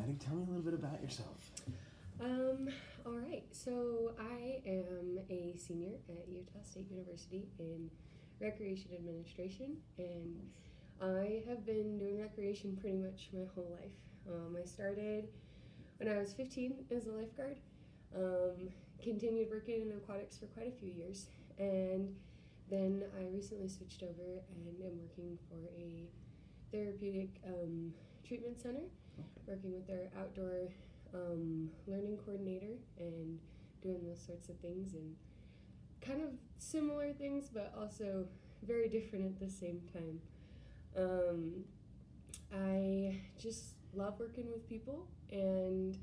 exciting. Tell me a little bit about yourself. All right. So I am a senior at Utah State University in recreation administration, and I have been doing recreation pretty much my whole life. I started when I was 15 as a lifeguard, continued working in aquatics for quite a few years, and then I recently switched over and am working for a therapeutic treatment center, working with their outdoor learning coordinator and doing those sorts of things, and kind of similar things but also very different at the same time. I just love working with people, and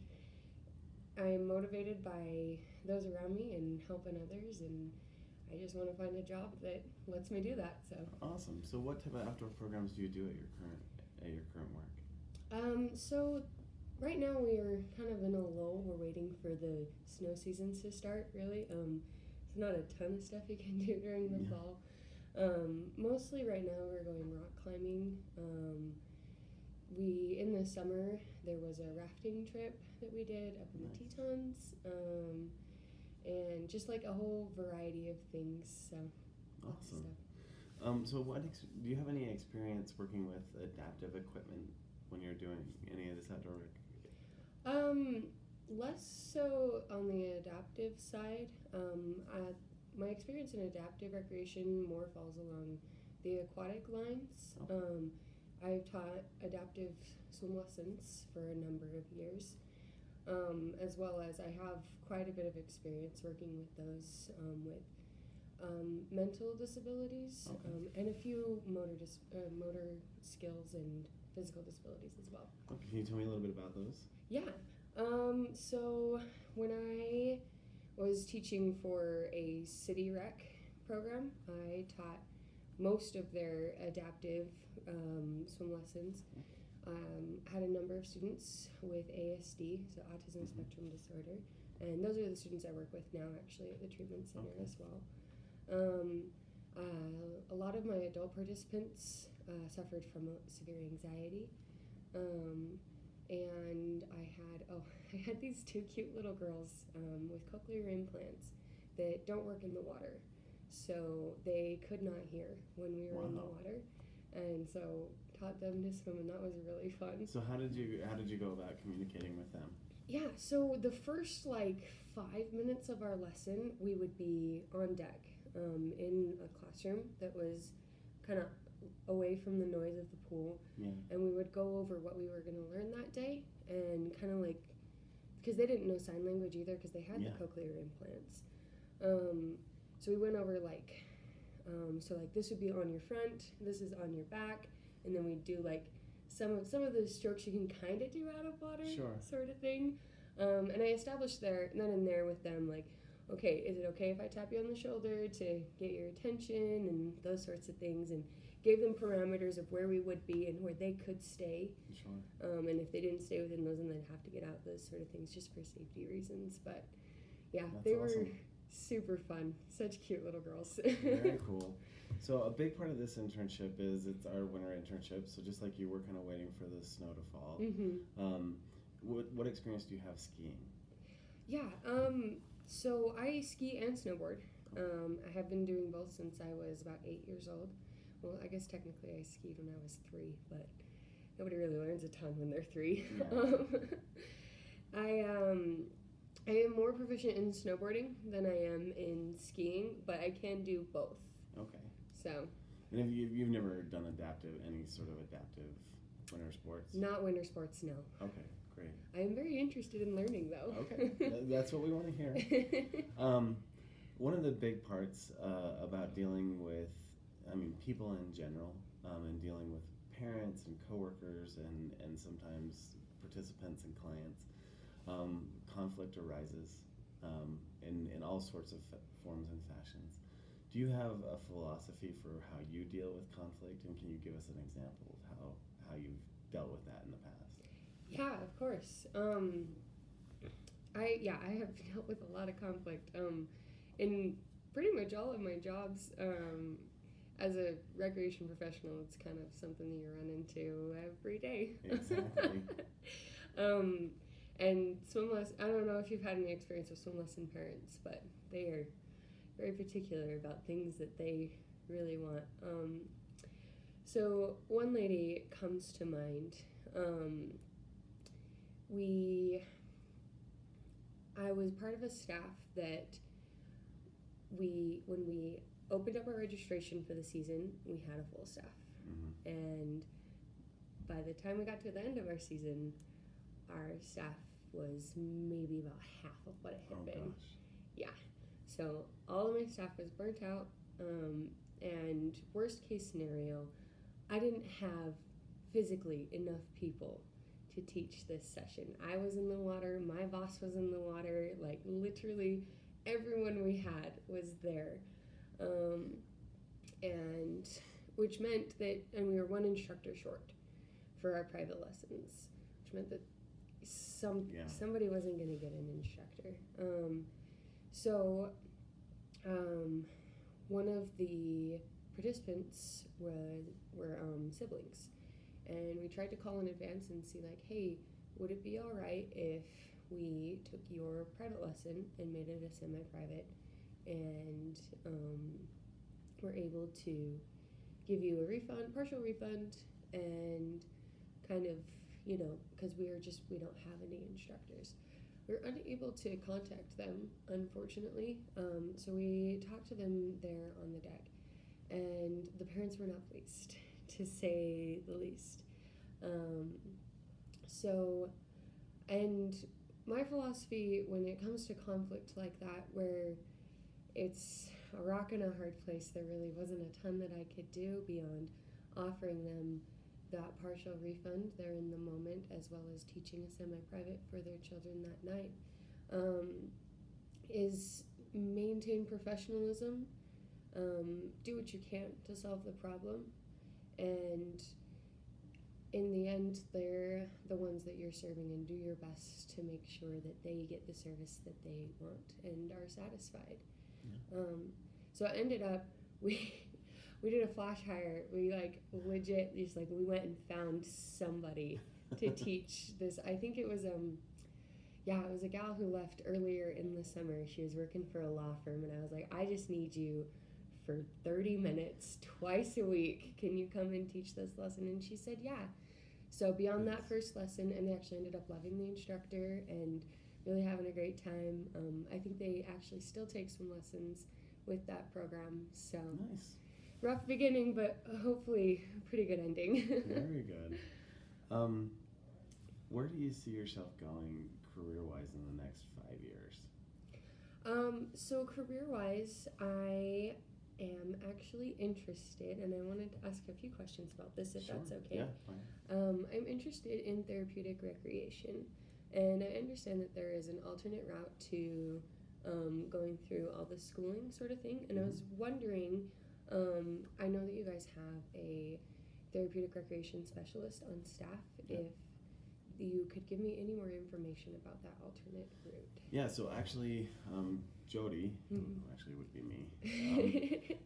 I'm motivated by those around me and helping others, and I just want to find a job that lets me do that. So Awesome. So what type of outdoor programs do you do at your current work? So right now we are kind of in a lull. We're waiting for the snow seasons to start, really. There's not a ton of stuff you can do during the fall. Mostly right now we're going rock climbing. In the summer, there was a rafting trip that we did up in the Tetons, and just like a whole variety of things. So lots of Awesome. stuff. Do you have any experience working with adaptive equipment when you're doing any of this outdoor work? Less so on the adaptive side. My experience in adaptive recreation more falls along the aquatic lines. Okay. I've taught adaptive swim lessons for a number of years, as well as I have quite a bit of experience working with those with mental disabilities, and a few motor skills and physical disabilities as well. Okay. Can you tell me a little bit about those? Yeah. So when I was teaching for a city rec program, I taught most of their adaptive swim lessons. Had a number of students with ASD, so autism spectrum disorder, and those are the students I work with now actually at the treatment center as well. A lot of my adult participants suffered from severe anxiety, and I had these two cute little girls with cochlear implants that don't work in the water, so they could not hear when we were in the water, and so taught them to swim, and that was really fun. So how did you go about communicating with them? Yeah, so the first 5 minutes of our lesson, we would be on deck in a classroom that was kind of away from the noise of the pool, and we would go over what we were going to learn that day, and kind of because they didn't know sign language either because they had the cochlear implants. So we went over this would be on your front, this is on your back, and then we'd do some of the strokes you can kind of do out of water, sort of thing. And I established then and there with them, okay, is it okay if I tap you on the shoulder to get your attention and those sorts of things, and gave them parameters of where we would be and where they could stay. And if they didn't stay within those, then they'd have to get out, those sort of things, just for safety reasons. But yeah, they were super fun. Such cute little girls. Very cool. So a big part of this internship is it's our winter internship. So just like you were kind of waiting for the snow to fall. What experience do you have skiing? Yeah. So I ski and snowboard. I have been doing both since I was about 8 years old. Well, I guess technically I skied when I was 3, but nobody really learns a ton when they're 3. I am more proficient in snowboarding than I am in skiing, but I can do both. Okay. So. And you've never done any sort of adaptive winter sports? Not winter sports, no. Okay, great. I am very interested in learning, though. Okay, that's what we want to hear. One of the big parts about dealing with, people in general, and dealing with parents and coworkers and sometimes participants and clients, conflict arises in all sorts of forms and fashions. Do you have a philosophy for how you deal with conflict, and can you give us an example of how you've dealt with that in the past? Yeah, of course. I have dealt with a lot of conflict in pretty much all of my jobs. As a recreation professional, it's kind of something that you run into every day. Exactly. And swim lesson, I don't know if you've had any experience with swim lesson parents, but they are very particular about things that they really want. So one lady comes to mind. I was part of a staff that when we opened up our registration for the season, we had a full staff. Mm-hmm. And by the time we got to the end of our season, our staff was maybe about half of what it had been. Gosh. Yeah. So all of my staff was burnt out. And worst case scenario, I didn't have physically enough people to teach this session. I was in the water, my boss was in the water, like literally everyone we had was there. And which meant that, and we were one instructor short for our private lessons, which meant that somebody wasn't going to get an instructor. One of the participants were siblings, and we tried to call in advance and see like, hey, would it be all right if we took your private lesson and made it a semi-private, and we're able to give you a refund, partial refund, and kind of, because we don't have any instructors. We're unable to contact them, unfortunately, so we talked to them there on the deck, and the parents were not pleased, to say the least. And my philosophy when it comes to conflict like that, where it's a rock and a hard place, there really wasn't a ton that I could do beyond offering them that partial refund there in the moment, as well as teaching a semi-private for their children that night, is maintain professionalism, do what you can to solve the problem, and in the end, they're the ones that you're serving, and do your best to make sure that they get the service that they want and are satisfied. Yeah. So it ended up, we did a flash hire. We legit just we went and found somebody to teach this. I think it was it was a gal who left earlier in the summer. She was working for a law firm, and I was like, I just need you for 30 minutes twice a week. Can you come and teach this lesson? And she said, yeah. So beyond that first lesson, and they actually ended up loving the instructor and really having a great time. I think they actually still take some lessons with that program. So nice. Rough beginning, but hopefully pretty good ending. Very good. Where do you see yourself going career-wise in the next 5 years? So career-wise, I am actually interested, and I wanted to ask a few questions about this, if that's okay. Yeah, fine. I'm interested in therapeutic recreation, and I understand that there is an alternate route to going through all the schooling sort of thing, and I was wondering, I know that you guys have a therapeutic recreation specialist on staff. If you could give me any more information about that alternate route. Yeah, so actually, Jody, who actually would be me,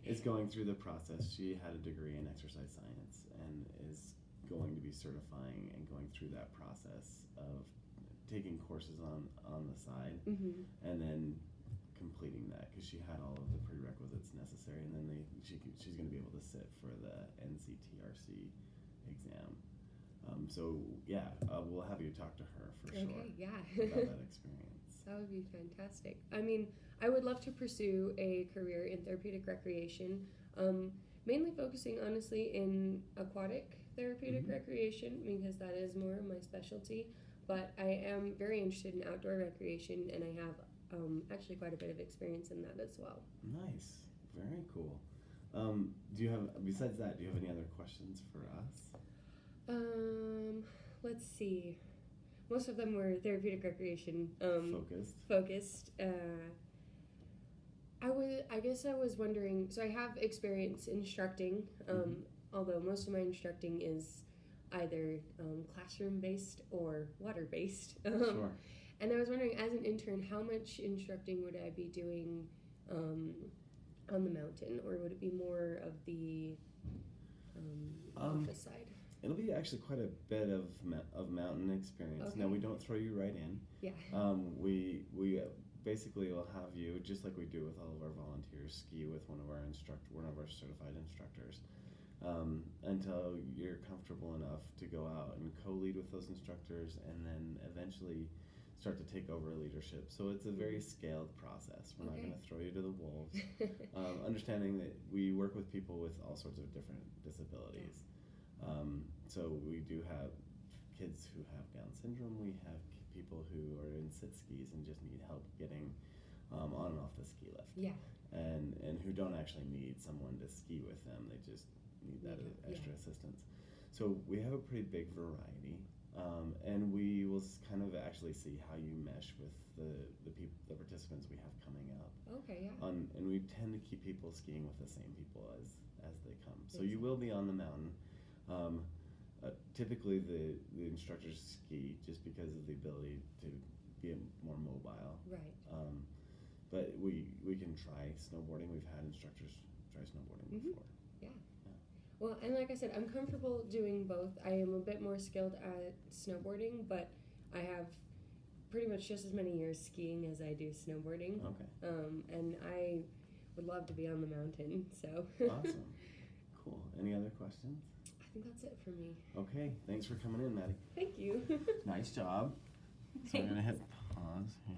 is going through the process. She had a degree in exercise science and is going to be certifying and going through that process of taking courses on the side, and then completing that, because she had all of the prerequisites necessary, and then she's going to be able to sit for the NCTRC exam. We'll have you talk to her for sure. Okay, yeah. About that experience. That would be fantastic. I mean, I would love to pursue a career in therapeutic recreation, mainly focusing honestly in aquatic therapeutic recreation, because that is more my specialty. But I am very interested in outdoor recreation, and I have actually quite a bit of experience in that as well. Nice. Very cool. Besides that, do you have any other questions for us? Let's see. Most of them were therapeutic recreation focused. I guess I was wondering, so I have experience instructing, although most of my instructing is either classroom-based or water-based. Sure. And I was wondering, as an intern, how much instructing would I be doing on the mountain, or would it be more of the office side? It'll be actually quite a bit of mountain experience. Now, Okay. we don't throw you right in. Yeah. We basically will have you, just like we do with all of our volunteers, ski with one of our certified instructors, until you're comfortable enough to go out and co-lead with those instructors, and then eventually start to take over leadership. So it's a very scaled process. We're not Okay. going to throw you to the wolves. Understanding that we work with people with all sorts of different disabilities. So we do have kids who have Down syndrome. We have people who are in sit skis and just need help getting on and off the ski lift. Yeah. And who don't actually need someone to ski with them. They just need that extra assistance. So we have a pretty big variety. And we will kind of actually see how you mesh with the participants we have coming up. Okay, yeah. And we tend to keep people skiing with the same people as they come. So you will be on the mountain. Typically, the instructors ski just because of the ability to be more mobile. Right. But we can try snowboarding. We've had instructors try snowboarding before. Yeah. Well, and like I said, I'm comfortable doing both. I am a bit more skilled at snowboarding, but I have pretty much just as many years skiing as I do snowboarding. Okay. And I would love to be on the mountain, so. Awesome. Cool. Any other questions? I think that's it for me. Okay. Thanks for coming in, Maddie. Thank you. Nice job. So I'm going to hit pause here.